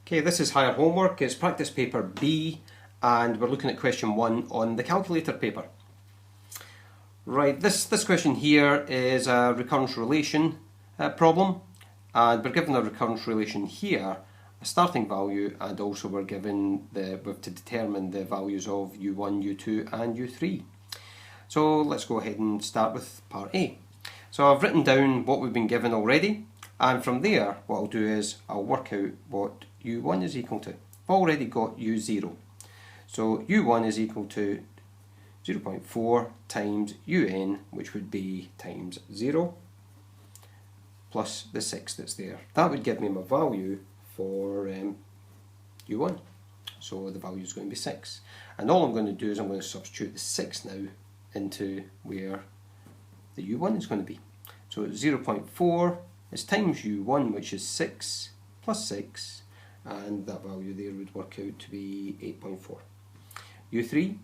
Okay, this is higher homework. It's practice paper B, and we're looking at question 1 on the calculator paper. Right, this question here is a recurrence relation problem, and we're given a recurrence relation here, a starting value, and also we're given we have to determine the values of U1, U2 and U3. So let's go ahead and start with part A. So I've written down what we've been given already, and from there what I'll do is I'll work out what U1 is equal to. I've already got U0. So U1 is equal to 0.4 times UN, which would be times 0 plus the 6 that's there. That would give me my value for U1. So the value is going to be 6. And all I'm going to do is I'm going to substitute the 6 now into where the U1 is going to be. So 0.4 is times U1, which is 6 plus 6, and that value there would work out to be 8.4. U3,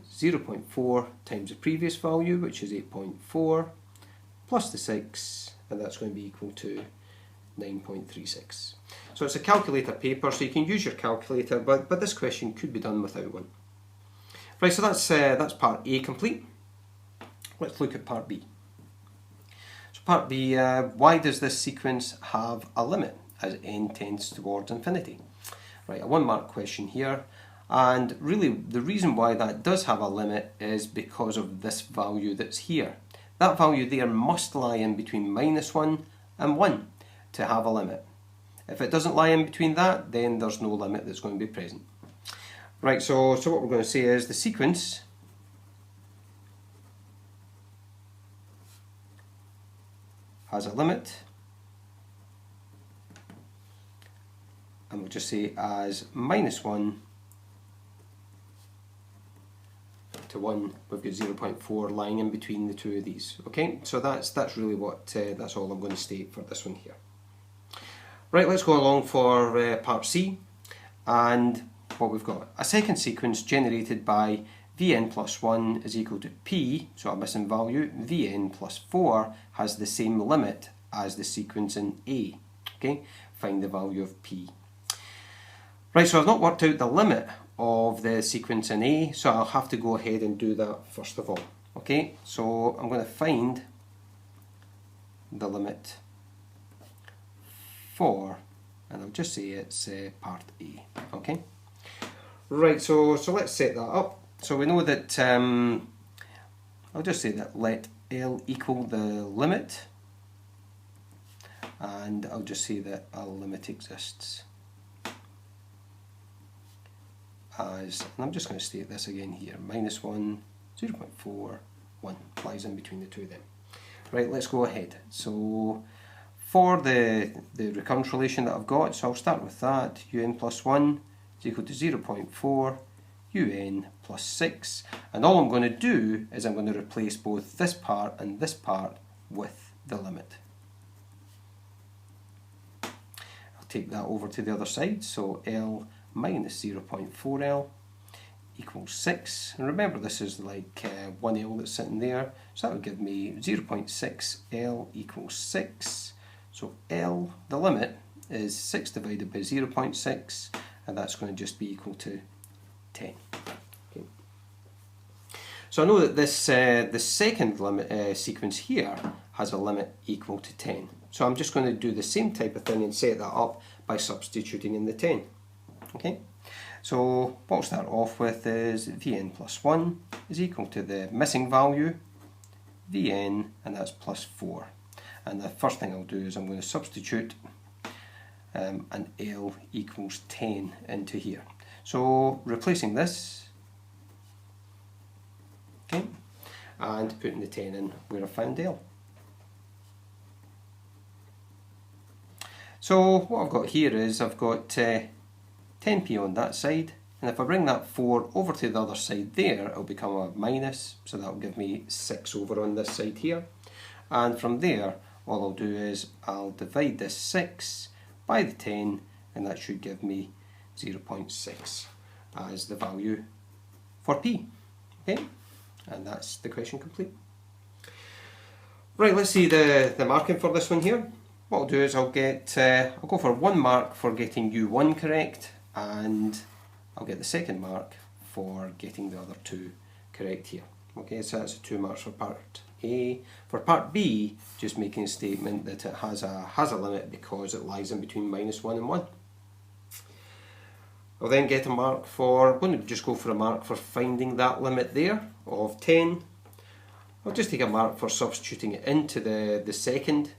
0.4 times the previous value, which is 8.4, plus the 6, and that's going to be equal to 9.36. So it's a calculator paper, so you can use your calculator, but this question could be done without one. Right, so that's part A complete. Let's look at part B. So part B, why does this sequence have a limit as n tends towards infinity? Right, a 1 mark question here, and really the reason why that does have a limit is because of this value that's here. That value there must lie in between -1 and 1 to have a limit. If it doesn't lie in between that, then there's no limit that's going to be present. Right, so what we're going to say is the sequence has a limit, and we'll just say as -1 to 1, we've got 0.4 lying in between the two of these. Okay, so that's really what that's all I'm going to state for this one here. Right, let's go along for part C, and what we've got, a second sequence generated by Vn plus 1 is equal to P, so a missing value, Vn plus 4 has the same limit as the sequence in A. Okay, find the value of P. Right, so I've not worked out the limit of the sequence in A, so I'll have to go ahead and do that first of all. Okay, so I'm going to find the limit for, and I'll just say it's part A. Okay, right, so let's set that up. So we know that, I'll just say that let L equal the limit, and I'll just say that a limit exists as, and I'm just going to state this again here, -1, 0.4, 1 lies in between the two of them. Right, let's go ahead. So for the recurrence relation that I've got, so I'll start with that, UN plus 1 is equal to 0.4 UN plus 6, and all I'm going to do is I'm going to replace both this part and this part with the limit. I'll take that over to the other side, so L minus 0.4L equals 6, and remember this is like 1L that's sitting there, so that would give me 0.6L equals 6, so L, the limit, is 6 divided by 0.6, and that's going to just be equal to 10. Okay. So I know that this the second limit sequence here has a limit equal to 10. So I'm just going to do the same type of thing and set that up by substituting in the 10. Okay. So what I'll start off with is Vn plus 1 is equal to the missing value, Vn, and that's plus 4. And the first thing I'll do is I'm going to substitute and L equals 10 into here. So replacing this, okay, and putting the 10 in where I found L. So what I've got here is I've got 10p on that side, and if I bring that 4 over to the other side there, it'll become a minus, so that'll give me 6 over on this side here. And from there, all I'll do is I'll divide this 6 by the 10, and that should give me 0.6 as the value for P. Okay, and that's the question complete. Right, let's see the marking for this one here. what I'll do is I'll go for 1 mark for getting U1 correct, and I'll get the second mark for getting the other 2 correct here. Okay, so that's 2 marks for part A. For part B, just making a statement that it has a limit because it lies in between -1 and 1. I'll then get a mark for, I'm going to just go for a mark for finding that limit there of 10. I'll just take a mark for substituting it into the second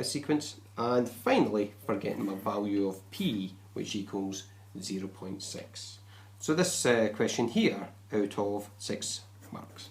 sequence, and finally for getting my value of P, which equals 0.6. So this question here out of 6 marks.